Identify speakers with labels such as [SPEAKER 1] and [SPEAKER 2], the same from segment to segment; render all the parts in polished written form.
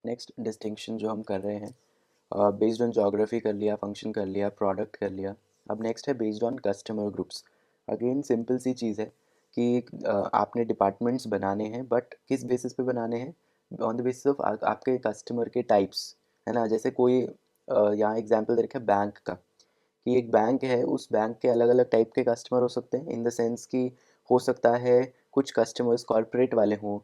[SPEAKER 1] Next distinction जो हम कर रहे हैं, बेस्ड ऑन जोग्राफी कर लिया, फंक्शन कर लिया, प्रोडक्ट कर लिया। अब नेक्स्ट है based on customer groups. Again simple सी चीज़ है कि आपने डिपार्टमेंट्स बनाने हैं, बट किस बेसिस पे बनाने हैं? ऑन द बेसिस ऑफ आपके कस्टमर के टाइप्स, है ना। जैसे कोई यहाँ एग्जांपल दे रखा है बैंक का, कि एक बैंक है, उस बैंक के अलग अलग टाइप के कस्टमर हो सकते हैं, इन द सेंस कि हो सकता है कुछ कस्टमर्स कॉरपोरेट वाले हों,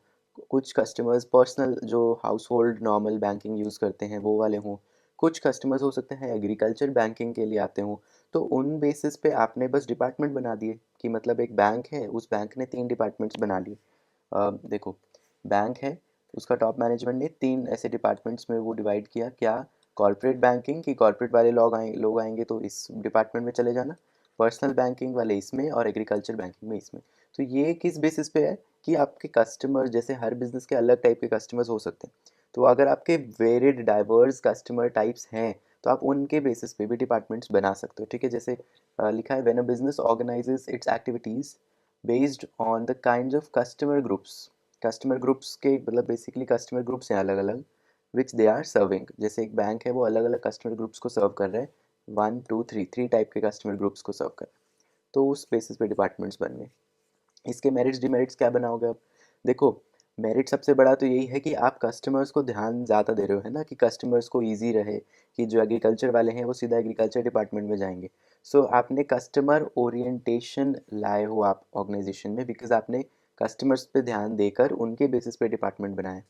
[SPEAKER 1] कुछ कस्टमर्स पर्सनल जो house hold normal banking use करते हैं वो वाले हों, कुछ कस्टमर्स हो सकते हैं एग्रीकल्चर बैंकिंग के लिए आते हों। तो उन बेसिस पे आपने बस डिपार्टमेंट बना दिए कि मतलब एक बैंक है, उस बैंक ने 3 डिपार्टमेंट्स बना लिए। देखो, बैंक है, उसका टॉप मैनेजमेंट ने 3 ऐसे डिपार्टमेंट्स में वो डिवाइड किया। क्या? कॉर्पोरेट बैंकिंग, कि कॉर्पोरेट वाले लोग आएंगे तो इस डिपार्टमेंट में चले जाना, पर्सनल बैंकिंग वाले इसमें, और एग्रीकल्चर बैंकिंग में इसमें। तो ये किस बेसिस पे है कि आपके कस्टमर, जैसे हर बिजनेस के अलग टाइप के कस्टमर्स हो सकते हैं, तो अगर आपके वेरिड डाइवर्स कस्टमर टाइप्स हैं तो आप उनके बेसिस पे भी डिपार्टमेंट्स बना सकते हो। ठीक है, जैसे लिखा है, when a business organises it's activities based on the kinds of customer groups. Customer groups के मतलब बेसिकली कस्टमर ग्रुप्स हैं अलग अलग, विच दे आर सर्विंग। जैसे एक बैंक है, वो अलग अलग कस्टमर ग्रुप्स को सर्व कर रहे हैं, 1 2 3 थ्री टाइप के कस्टमर ग्रुप्स को सर्व कर रहे हैं, तो उस बेसिस पे डिपार्टमेंट्स बन गए। इसके मेरिट्स डिमेरिट्स क्या बनाओगे अब? देखो, मेरिट सबसे बड़ा तो यही है कि आप कस्टमर्स को ध्यान ज़्यादा दे रहे हो, है ना, कि कस्टमर्स को ईजी रहे, कि जो एग्रीकल्चर वाले हैं वो सीधा एग्रीकल्चर डिपार्टमेंट में जाएंगे। सो आपने कस्टमर ओरिएंटेशन लाए हो आप ऑर्गेनाइजेशन में, बिकॉज आपने कस्टमर्स पे ध्यान देकर उनके बेसिस पे डिपार्टमेंट बनाए।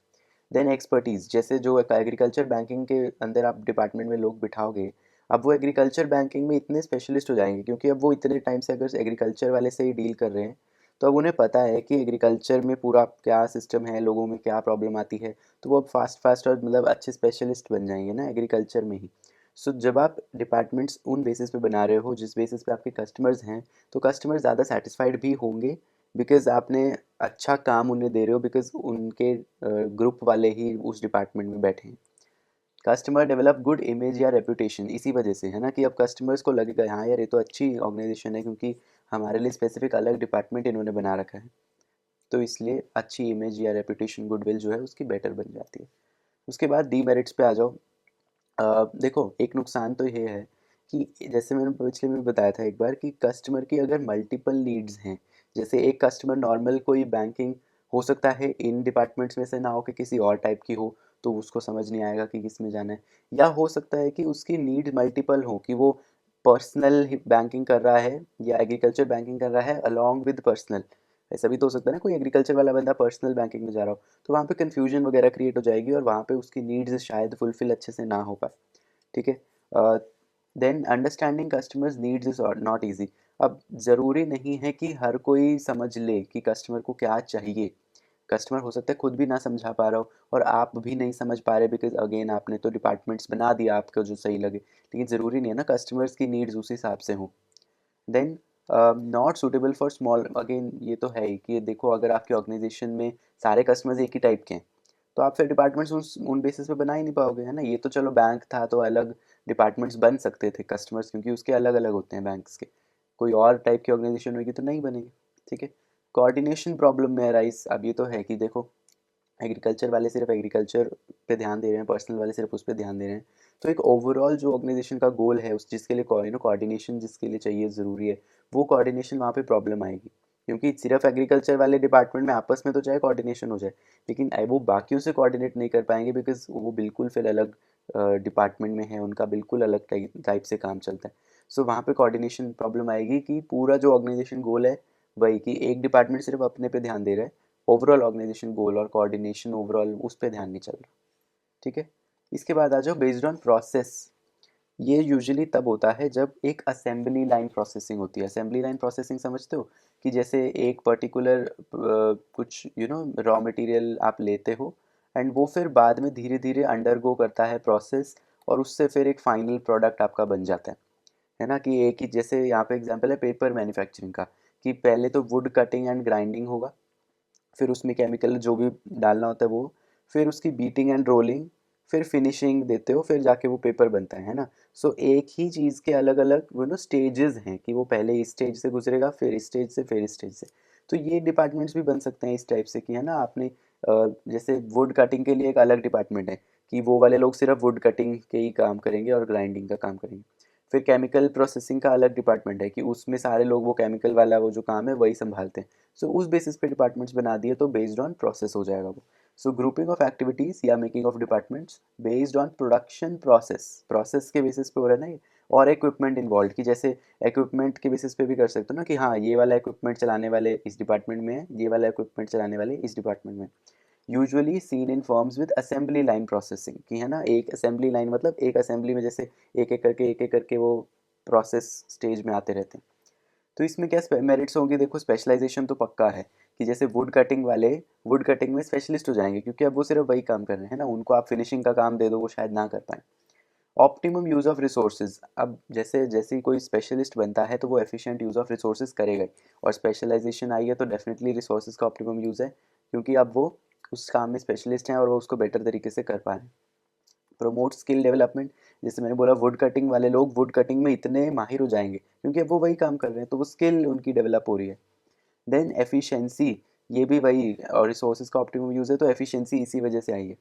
[SPEAKER 1] देन एक्सपर्टीज़, जैसे जो एग्रीकल्चर बैंकिंग के अंदर आप डिपार्टमेंट में लोग बिठाओगे, अब वो एग्रीकल्चर बैंकिंग में इतने स्पेशलिस्ट हो जाएंगे, क्योंकि अब वो इतने टाइम से अगर एग्रीकल्चर वाले से ही डील कर रहे हैं, तो अब उन्हें पता है कि एग्रीकल्चर में पूरा क्या सिस्टम है, लोगों में क्या प्रॉब्लम आती है, तो वो अब फास्ट फास्ट और मतलब अच्छे स्पेशलिस्ट बन जाएंगे ना एग्रीकल्चर में ही। सो जब आप डिपार्टमेंट्स उन बेसिस पे बना रहे हो जिस बेसिस पे आपके कस्टमर्स हैं, तो कस्टमर ज़्यादा सेटिस्फाइड भी होंगे, बिकॉज आपने अच्छा काम उन्हें दे रहे हो, बिकॉज उनके ग्रुप वाले ही उस डिपार्टमेंट में बैठे हैं। कस्टमर डेवलप गुड इमेज या रेपुटेशन इसी वजह से, है ना, कि अब कस्टमर्स को लगेगा हाँ यार ये तो अच्छी ऑर्गेनाइजेशन है, क्योंकि हमारे लिए स्पेसिफिक अलग डिपार्टमेंट इन्होंने बना रखा है, तो इसलिए अच्छी इमेज या रेपुटेशन गुडविल जो है उसकी बेटर बन जाती है। उसके बाद डीमेरिट्स पे आ जाओ। देखो, एक नुकसान तो ये है कि जैसे मैंने पिछले में बताया था एक बार, कि कस्टमर की अगर मल्टीपल नीड्स हैं, जैसे एक कस्टमर नॉर्मल कोई बैंकिंग हो सकता है इन डिपार्टमेंट्स में से ना हो, कि किसी और टाइप की हो, तो उसको समझ नहीं आएगा कि किस में जाना है। या हो सकता है कि उसकी नीड मल्टीपल हो, कि वो पर्सनल बैंकिंग कर रहा है या एग्रीकल्चर बैंकिंग कर रहा है अलॉन्ग विद पर्सनल। ऐसा भी तो हो सकता है ना, कोई एग्रीकल्चर वाला बंदा पर्सनल बैंकिंग में जा रहा हो, तो वहाँ पे कन्फ्यूजन वगैरह क्रिएट हो जाएगी और वहाँ पे उसकी नीड्स शायद फुलफिल अच्छे से ना हो पाए। ठीक है। Then understanding customers needs is not easy. अब ज़रूरी नहीं है कि हर कोई समझ ले कि कस्टमर को क्या चाहिए। कस्टमर हो सकता है खुद भी ना समझा पा रहा हो, और आप भी नहीं समझ पा रहे, बिकॉज अगेन आपने तो डिपार्टमेंट्स बना दिया आपको जो सही लगे, लेकिन ज़रूरी नहीं है ना कस्टमर्स की नीड्स उस हिसाब से हों। Then not suitable for small, again ये तो है ही कि देखो, अगर आपके ऑर्गेनाइजेशन में सारे कस्टमर्स एक ही टाइप के हैं, तो आप फिर डिपार्टमेंट्स उन बेसिस पे बना ही नहीं पाओगे, है ना। ये तो चलो बैंक था तो अलग डिपार्टमेंट्स बन सकते थे कस्टमर्स, क्योंकि उसके अलग अलग होते हैं बैंक्स के। कोई और टाइप की ऑर्गेनाइजेशन होगी तो नहीं बनेगी। ठीक है। कोऑर्डिनेशन प्रॉब्लम में राइस, अब ये तो है कि देखो, एग्रीकल्चर वाले सिर्फ एग्रीकल्चर पे ध्यान दे रहे हैं, पर्सनल वाले सिर्फ उस पे ध्यान दे रहे हैं, तो एक ओवरऑल जो ऑर्गेनाइजेशन का गोल है, उस जिसके लिए कोऑर्डिनेशन जिसके लिए चाहिए ज़रूरी है, वो कोऑर्डिनेशन वहाँ पे प्रॉब्लम आएगी। क्योंकि सिर्फ एग्रीकल्चर वाले डिपार्टमेंट में आपस में तो चाहे कोऑर्डिनेशन हो जाए, लेकिन वो बाकियों से कोऑर्डिनेट नहीं कर पाएंगे, बिकॉज वो बिल्कुल फिर अलग डिपार्टमेंट में है, उनका बिल्कुल अलग टाइप से काम चलता है। सो वहाँ पे कोऑर्डिनेशन प्रॉब्लम आएगी, कि पूरा जो ऑर्गेनाइजेशन गोल है वही, कि एक डिपार्टमेंट सिर्फ अपने पे ध्यान दे रहा है, ओवरऑल ऑर्गेनाइजेशन गोल और कोऑर्डिनेशन ओवरऑल उस पर ध्यान नहीं चल रहा। ठीक है। इसके बाद आ जाओ बेस्ड ऑन प्रोसेस। ये यूजुअली तब होता है जब एक असेंबली लाइन प्रोसेसिंग होती है। असेंबली लाइन प्रोसेसिंग समझते हो, कि जैसे एक पर्टिकुलर कुछ रॉ मटेरियल आप लेते हो, एंड वो फिर बाद में धीरे धीरे अंडरगो करता है प्रोसेस, और उससे फिर एक फाइनल प्रोडक्ट आपका बन जाता है ना। कि एक ही, जैसे यहाँ पे एग्जांपल है पेपर मैन्युफैक्चरिंग का, कि पहले तो वुड कटिंग एंड ग्राइंडिंग होगा, फिर उसमें केमिकल जो भी डालना होता है वो, फिर उसकी बीटिंग एंड रोलिंग, फिर फिनिशिंग देते हो, फिर जाके वो पेपर बनता है ना। सो एक ही चीज़ के अलग अलग स्टेजेस हैं, कि वो पहले इस स्टेज से गुजरेगा, फिर इस स्टेज से, फिर इस स्टेज से। तो ये डिपार्टमेंट्स भी बन सकते हैं इस टाइप से, कि है ना, आपने जैसे वुड कटिंग के लिए एक अलग डिपार्टमेंट है कि वो वाले लोग सिर्फ वुड कटिंग के ही काम करेंगे और ग्राइंडिंग का काम करेंगे। फिर केमिकल प्रोसेसिंग का अलग डिपार्टमेंट है कि उसमें सारे लोग वो केमिकल वाला वो जो काम है वही संभालते हैं। सो उस बेसिस पे डिपार्टमेंट्स बना दिए तो बेस्ड ऑन प्रोसेस हो जाएगा वो। सो ग्रुपिंग ऑफ एक्टिविटीज़ या making of departments based on production process, process के बेसिस पे हो रहा है ना ये। और इक्विपमेंट इन्वॉल्व कि जैसे इक्विपमेंट के बेसिस पे भी कर सकते हो ना कि हाँ ये वाला इक्विपमेंट चलाने वाले इस डिपार्टमेंट में है, ये वाला इक्विपमेंट चलाने वाले इस डिपार्टमेंट में। Usually seen in firms with assembly line processing कि है ना, एक असेंबली लाइन मतलब एक असेंबली में जैसे एक एक करके वो प्रोसेस स्टेज में आते रहते हैं। तो इसमें क्या मेरिट्स होंगे, देखो स्पेशलाइजेशन तो पक्का है कि जैसे वुड कटिंग वाले वुड कटिंग में स्पेशलिस्ट हो जाएंगे क्योंकि अब वो सिर्फ वही काम कर रहे हैं ना, उनको आप फिनिशिंग का काम दे दो वो शायद ना कर पाए। ऑप्टिमम यूज़ ऑफ रिसोर्सेज, अब जैसे जैसे ही कोई स्पेशलिस्ट बनता है तो वो एफिशिएंट यूज़ ऑफ रिसोर्सेज करेगा ही। और स्पेशलाइजेशन आई है तो डेफिनेटली रिसोर्सेज का ऑप्टिमम यूज़ है क्योंकि अब वो उस काम में स्पेशलिस्ट हैं और वो उसको बेटर तरीके से कर पा रहे हैं। प्रमोट स्किल डेवलपमेंट, जैसे मैंने बोला वुड कटिंग वाले लोग वुड कटिंग में इतने माहिर हो जाएंगे क्योंकि अब वो वही काम कर रहे हैं तो वो स्किल उनकी डेवलप हो रही है। देन एफिशिएंसी, ये भी वही और रिसोर्सेज का ऑप्टिमम यूज़ है तो एफिशिएंसी इसी वजह से आई है।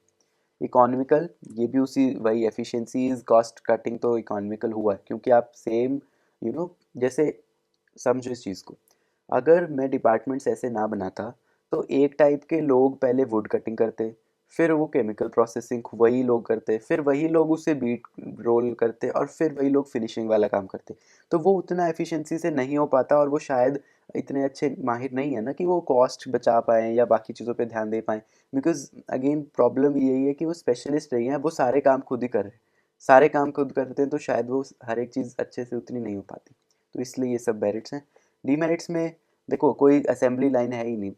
[SPEAKER 1] इकोनॉमिकल, ये भी उसी वही एफिशिएंसीज कॉस्ट कटिंग तो इकोनॉमिकल हुआ है क्योंकि आप सेम जैसे समझो इस चीज़ को, अगर मैं डिपार्टमेंट्स ऐसे ना बनाता तो एक टाइप के लोग पहले वुड कटिंग करते, फिर वो केमिकल प्रोसेसिंग वही लोग करते, फिर वही लोग उसे बीट रोल करते और फिर वही लोग फिनिशिंग वाला काम करते। तो वो उतना एफिशिएंसी से नहीं हो पाता और वो शायद इतने अच्छे माहिर नहीं है ना कि वो कॉस्ट बचा पाएँ या बाकी चीज़ों पे ध्यान दे पाएँ। बिकॉज़ अगेन प्रॉब्लम यही है कि वो स्पेशलिस्ट नहीं है, वो सारे काम खुद ही कर रहे हैं। सारे काम खुद करते हैं तो शायद वो हर एक चीज़ अच्छे से उतनी नहीं हो पाती। तो इसलिए ये सब मेरिट्स हैं। डीमेरिट्स में देखो कोई असेंबली लाइन है ही नहीं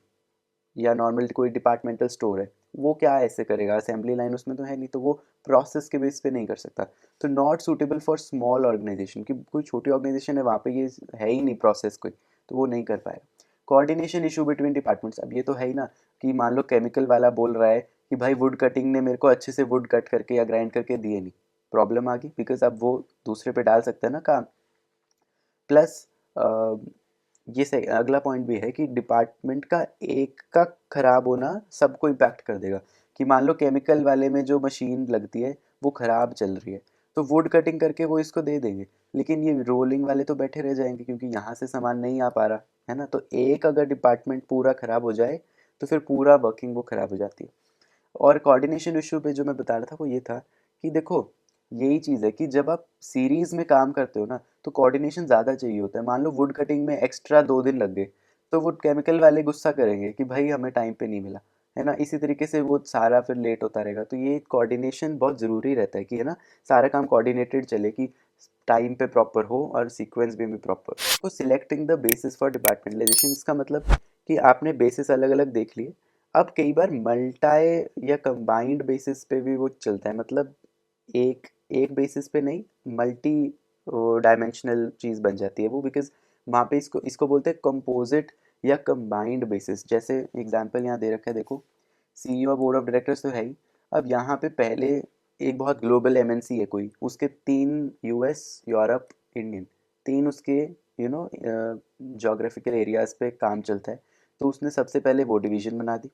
[SPEAKER 1] या नॉर्मल कोई डिपार्टमेंटल स्टोर है, वो क्या ऐसे करेगा, असेंबली लाइन उसमें तो है नहीं तो वो प्रोसेस के बेस पे नहीं कर सकता। तो not suitable for small organisation कि कोई छोटी ऑर्गेनाइजेशन है वहाँ पे ये है ही नहीं प्रोसेस कोई, तो वो नहीं कर पाएगा। कोऑर्डिनेशन इशू बिटवीन डिपार्टमेंट्स, अब ये तो है ही ना कि मान लो केमिकल वाला बोल रहा है कि भाई वुड कटिंग ने मेरे को अच्छे से वुड कट करके या ग्राइंड करके दिए नहीं, प्रॉब्लम आ गई बिकॉज अब वो दूसरे पे डाल सकता है ना काम। प्लस ये सही अगला पॉइंट भी है कि डिपार्टमेंट का एक का खराब होना सबको इम्पैक्ट कर देगा कि मान लो केमिकल वाले में जो मशीन लगती है वो खराब चल रही है तो वुड कटिंग करके वो इसको दे देंगे, लेकिन ये रोलिंग वाले तो बैठे रह जाएंगे क्योंकि यहाँ से सामान नहीं आ पा रहा है ना। तो एक अगर डिपार्टमेंट पूरा खराब हो जाए तो फिर पूरा वर्किंग वो खराब हो जाती है। और कोऑर्डिनेशन इशू पे जो मैं बता रहा था वो ये था कि देखो यही चीज़ है कि जब आप सीरीज़ में काम करते हो ना तो कोऑर्डिनेशन ज़्यादा चाहिए होता है। मान लो वुड कटिंग में एक्स्ट्रा 2 दिन लग गए तो वो केमिकल वाले गुस्सा करेंगे कि भाई हमें टाइम पे नहीं मिला, है ना। इसी तरीके से वो सारा फिर लेट होता रहेगा। तो ये कोऑर्डिनेशन बहुत ज़रूरी रहता है कि है ना सारा काम कोऑर्डिनेटेड चले कि टाइम पे प्रॉपर हो और सीक्वेंस भी प्रॉपर। तो selecting the basis for departmentalisation, इसका मतलब कि आपने बेसिस अलग अलग देख लिए। अब कई बार मल्टाई या कंबाइंड बेसिस पे भी वो चलता है, मतलब एक एक बेसिस पे नहीं, मल्टी डायमेंशनल चीज़ बन जाती है वो, बिकॉज वहाँ पे इसको इसको बोलते हैं कंपोजिट या कंबाइंड बेसिस। जैसे एग्जांपल यहाँ दे रखा है देखो, सीईओ बोर्ड ऑफ डायरेक्टर्स तो है ही। अब यहाँ पे पहले एक बहुत ग्लोबल एमएनसी है कोई, उसके 3 यूएस, यूरोप, इंडियन, तीन उसके जोग्राफिकल एरियाज़ पे काम चलता है। तो उसने सबसे पहले वो डिवीज़न बना दी।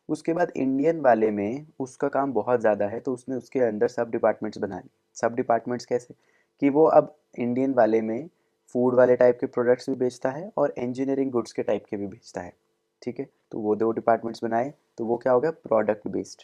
[SPEAKER 1] उसके बाद इंडियन वाले में उसका काम बहुत ज़्यादा है तो उसने उसके अंदर सब डिपार्टमेंट्स बनाए। सब डिपार्टमेंट्स कैसे कि वो अब इंडियन वाले में फूड वाले टाइप के प्रोडक्ट्स भी बेचता है और इंजीनियरिंग गुड्स के टाइप के भी बेचता है, ठीक है। तो वो 2 डिपार्टमेंट्स बनाए तो वो क्या हो गया, प्रोडक्ट बेस्ड।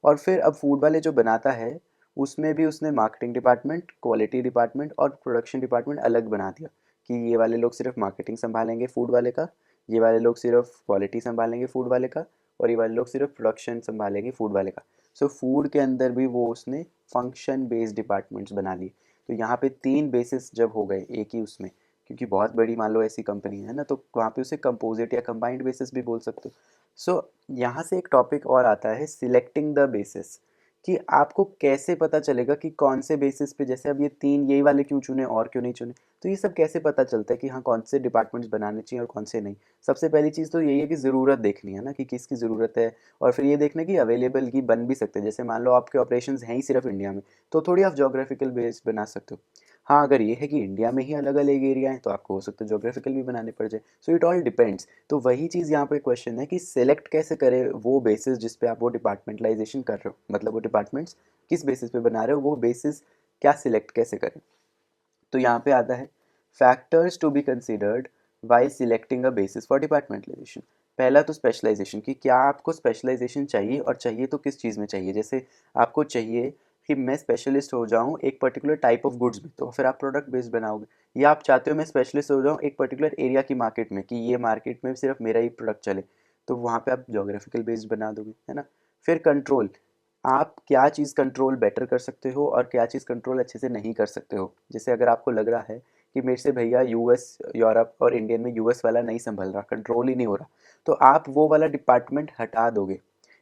[SPEAKER 1] और फिर अब फूड वाले जो बनाता है उसमें भी उसने मार्केटिंग डिपार्टमेंट, क्वालिटी डिपार्टमेंट और प्रोडक्शन डिपार्टमेंट अलग बना दिया कि ये वाले लोग सिर्फ मार्केटिंग संभालेंगे फूड वाले का, ये वाले लोग सिर्फ क्वालिटी संभालेंगे फूड वाले का, और ये वाले लोग सिर्फ प्रोडक्शन संभालेंगे फूड वाले का। सो फूड के अंदर भी वो उसने फंक्शन बेस्ड डिपार्टमेंट्स बना लिए। तो यहाँ पे 3 बेसिस जब हो गए एक ही उसमें, क्योंकि बहुत बड़ी मान लो ऐसी कंपनी है ना तो वहाँ पे उसे कंपोजिट या कंबाइंड बेसिस भी बोल सकते हो। सो यहाँ से एक टॉपिक और आता है, सिलेक्टिंग द बेसिस, कि आपको कैसे पता चलेगा कि कौन से बेसिस पे, जैसे अब ये 3 यही वाले क्यों चुने और क्यों नहीं चुने। तो ये सब कैसे पता चलता है कि हाँ कौन से डिपार्टमेंट्स बनाने चाहिए और कौन से नहीं। सबसे पहली चीज़ तो यही है कि ज़रूरत देखनी है ना कि किसकी ज़रूरत है, और फिर ये देखना कि अवेलेबल की बन भी सकते हैं। जैसे मान लो आपके ऑपरेशंस हैं ही सिर्फ इंडिया में तो थोड़ी आप जोग्राफिकल बेस्ड बना सकते हो। हाँ, अगर ये है कि इंडिया में ही अलग अलग एरिया हैं तो आपको हो सकता है जोग्राफिकल भी बनाने पड़ जाए। So it all depends. तो वही चीज़ यहाँ पे क्वेश्चन है कि सिलेक्ट कैसे करें वो बेसिस जिस पे आप वो डिपार्टमेंटलाइजेशन कर रहे हो, मतलब वो डिपार्टमेंट्स किस बेसिस पे बना रहे हो, वो बेसिस क्या सिलेक्ट कैसे करें। तो यहाँ पे आता है factors to be considered while selecting a basis for departmentalisation. पहला तो स्पेशलाइजेशन, कि क्या आपको स्पेशलाइजेशन चाहिए और चाहिए तो किस चीज़ में चाहिए। जैसे आपको चाहिए कि मैं स्पेशलिस्ट हो जाऊँ एक पर्टिकुलर टाइप ऑफ गुड्स में, तो फिर आप प्रोडक्ट बेस्ड बनाओगे। या आप चाहते हो मैं स्पेशलिस्ट हो जाऊँ एक पर्टिकुलर एरिया की मार्केट में, कि ये मार्केट में सिर्फ मेरा ही प्रोडक्ट चले, तो वहाँ पे आप जोग्राफिकल बेस्ड बना दोगे, है ना। फिर कंट्रोल, आप क्या चीज़ कंट्रोल बेटर कर सकते हो और क्या चीज़ कंट्रोल अच्छे से नहीं कर सकते हो। जैसे अगर आपको लग रहा है कि मेरे से भैया यूएस, यूरोप और इंडियन में यूएस वाला नहीं संभल रहा, कंट्रोल ही नहीं हो रहा, तो आप वो वाला डिपार्टमेंट हटा दोगे।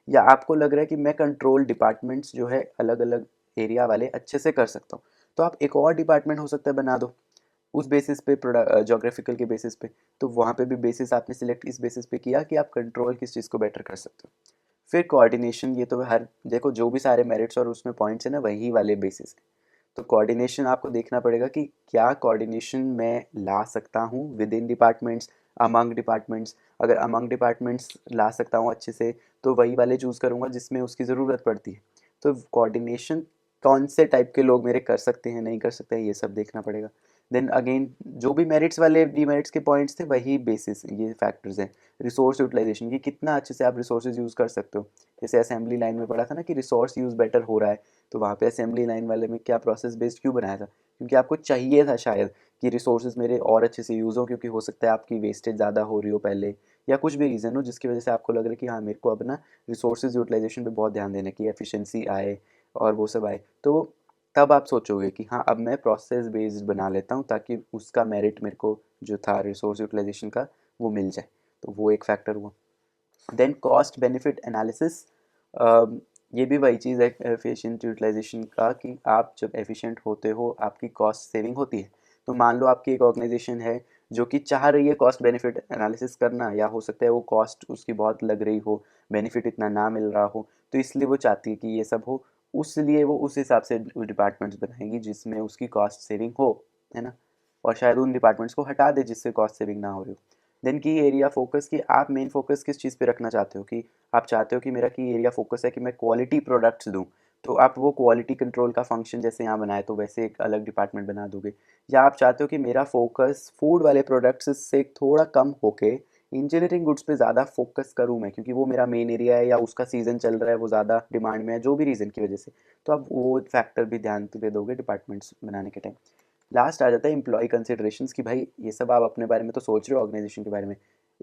[SPEAKER 1] या आपको लग रहा है कि मैं कंट्रोल डिपार्टमेंट्स जो है अलग अलग एरिया वाले अच्छे से कर सकता हूँ, तो आप एक और डिपार्टमेंट हो सकता है बना दो उस बेसिस पे, प्रोडक्ट जोग्राफिकल के बेसिस पे। तो वहाँ पे भी बेसिस आपने सिलेक्ट इस बेसिस पे किया कि आप कंट्रोल किस चीज़ को बेटर कर सकते हो। फिर कोऑर्डिनेशन, ये तो हर देखो जो भी सारे मेरिट्स और उसमें पॉइंट्स है ना वही वाले बेसिस है। तो कोऑर्डिनेशन आपको देखना पड़ेगा कि क्या कोऑर्डिनेशन मैं ला सकता हूँ with in departments, among departments. अगर अमंग डिपार्टमेंट्स ला सकता हूँ अच्छे से तो वही वाले चूज़ करूँगा जिसमें उसकी ज़रूरत पड़ती है। तो कोऑर्डिनेशन कौन से टाइप के लोग मेरे कर सकते हैं नहीं कर सकते हैं ये सब देखना पड़ेगा। देन अगेन जो भी मेरिट्स वाले डीमेरिट्स के पॉइंट्स थे वही बेसिस ये फैक्टर्स हैं। रिसोर्स यूटिलाइजेशन, की कितना अच्छे से आप रिसोर्सेज यूज़ कर सकते हो। जैसे असेंबली लाइन में पढ़ा था ना कि रिसोर्स यूज़ बेटर हो रहा है, तो वहाँ पे असेंबली लाइन वाले में क्या प्रोसेस बेस्ड क्यों बनाया था, क्योंकि आपको चाहिए था शायद कि रिसोर्सेज मेरे और अच्छे से यूज़ हो, क्योंकि हो सकता है आपकी वेस्टेज ज़्यादा हो रही हो पहले, या कुछ भी रीज़न हो जिसकी वजह से आपको लग रहा है कि हाँ मेरे को अब ना रिसोर्सेज यूटिलाइजेशन पे बहुत ध्यान देना कि एफिशिएंसी आए और वो सब आए। तो तब आप सोचोगे कि हाँ अब मैं प्रोसेस बेस्ड बना लेता हूँ ताकि उसका मेरिट मेरे को जो था रिसोर्स यूटिलाइजेशन का वो मिल जाए। तो वो एक फैक्टर हुआ। देन कॉस्ट बेनिफिट एनालिसिस, ये भी वही चीज़ है एफिशिएंट यूटिलाइजेशन का, कि आप जब एफिशिएंट होते हो आपकी कॉस्ट सेविंग होती है। तो मान लो आपकी एक ऑर्गेनाइजेशन है जो कि चाह रही है कॉस्ट बेनिफिट एनालिसिस करना, या हो सकता है वो कॉस्ट उसकी बहुत लग रही हो, बेनिफिट इतना ना मिल रहा हो, तो इसलिए वो चाहती है कि ये सब हो। उसलिए वो उस हिसाब से डिपार्टमेंट्स बनाएगी जिसमें उसकी कॉस्ट सेविंग हो, है ना। और शायद उन डिपार्टमेंट्स को हटा दे जिससे कॉस्ट सेविंग ना हो रही हो। देन की एरिया फोकस, की आप मेन फोकस किस चीज़ पे रखना चाहते हो, कि आप चाहते हो कि मेरा की एरिया फोकस है कि मैं क्वालिटी प्रोडक्ट्स दूँ, तो आप वो क्वालिटी कंट्रोल का फंक्शन जैसे यहाँ बनाए तो वैसे एक अलग डिपार्टमेंट बना दोगे। या आप चाहते हो कि मेरा फोकस फूड वाले प्रोडक्ट्स से थोड़ा कम होके इंजीनियरिंग गुड्स पे ज़्यादा फोकस करूँ मैं, क्योंकि वो मेरा मेन एरिया है या उसका सीज़न चल रहा है, वो ज़्यादा डिमांड में है जो भी रीज़न की वजह से। तो आप वो फैक्टर भी ध्यान पे दोगे डिपार्टमेंट्स बनाने के टाइम। लास्ट आ जाता है एम्प्लॉय कंसिडरेशंस, कि भाई ये सब आप अपने बारे में तो सोच रहे हो ऑर्गेनाइजेशन के बारे में,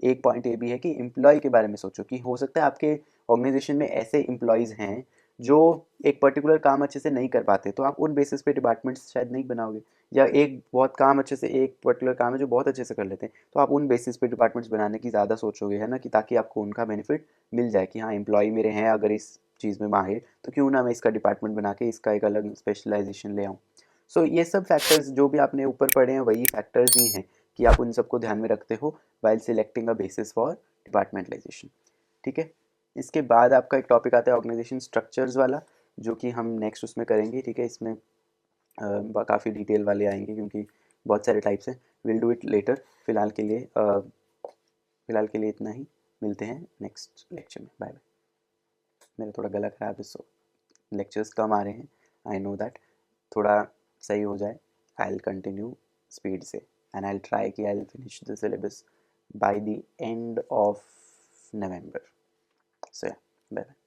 [SPEAKER 1] एक पॉइंट ये भी है कि एम्प्लॉय के बारे में सोचो, कि हो सकता है आपके ऑर्गेनाइजेशन में ऐसे एम्प्लॉयज़ हैं जो एक पर्टिकुलर काम अच्छे से नहीं कर पाते, तो आप उन बेसिस पे डिपार्टमेंट्स शायद नहीं बनाओगे। या एक बहुत काम अच्छे से, एक पर्टिकुलर काम है जो बहुत अच्छे से कर लेते हैं, तो आप उन बेसिस पे डिपार्टमेंट्स बनाने की ज़्यादा सोचोगे, है ना, कि ताकि आपको उनका बेनिफिट मिल जाए कि हाँ एम्प्लॉय मेरे हैं अगर इस चीज़ में माहिर, तो क्यों ना मैं इसका डिपार्टमेंट बना के इसका एक अलग स्पेशलाइजेशन ले आऊँ। सो ये सब फैक्टर्स जो भी आपने ऊपर पढ़े हैं वही फैक्टर्स ही हैं कि आप उन सबको ध्यान में रखते हो while selecting a basis for departmentalisation. ठीक है। इसके बाद आपका एक टॉपिक आता है ऑर्गेनाइजेशन स्ट्रक्चर्स वाला, जो कि हम नेक्स्ट उसमें करेंगे। ठीक है, इसमें काफ़ी डिटेल वाले आएंगे क्योंकि बहुत सारे टाइप्स हैं। Will do it later. फ़िलहाल के लिए इतना ही। मिलते हैं नेक्स्ट लेक्चर में। Bye bye. मेरा थोड़ा गला ख़राब है, सो लेक्चर्स कम आ रहे हैं, आई नो दैट। थोड़ा सही हो जाए, आई विल कंटिन्यू स्पीड से, एंड आई विल ट्राई कि I will finish the syllabus by the end of November. So yeah, bye bye.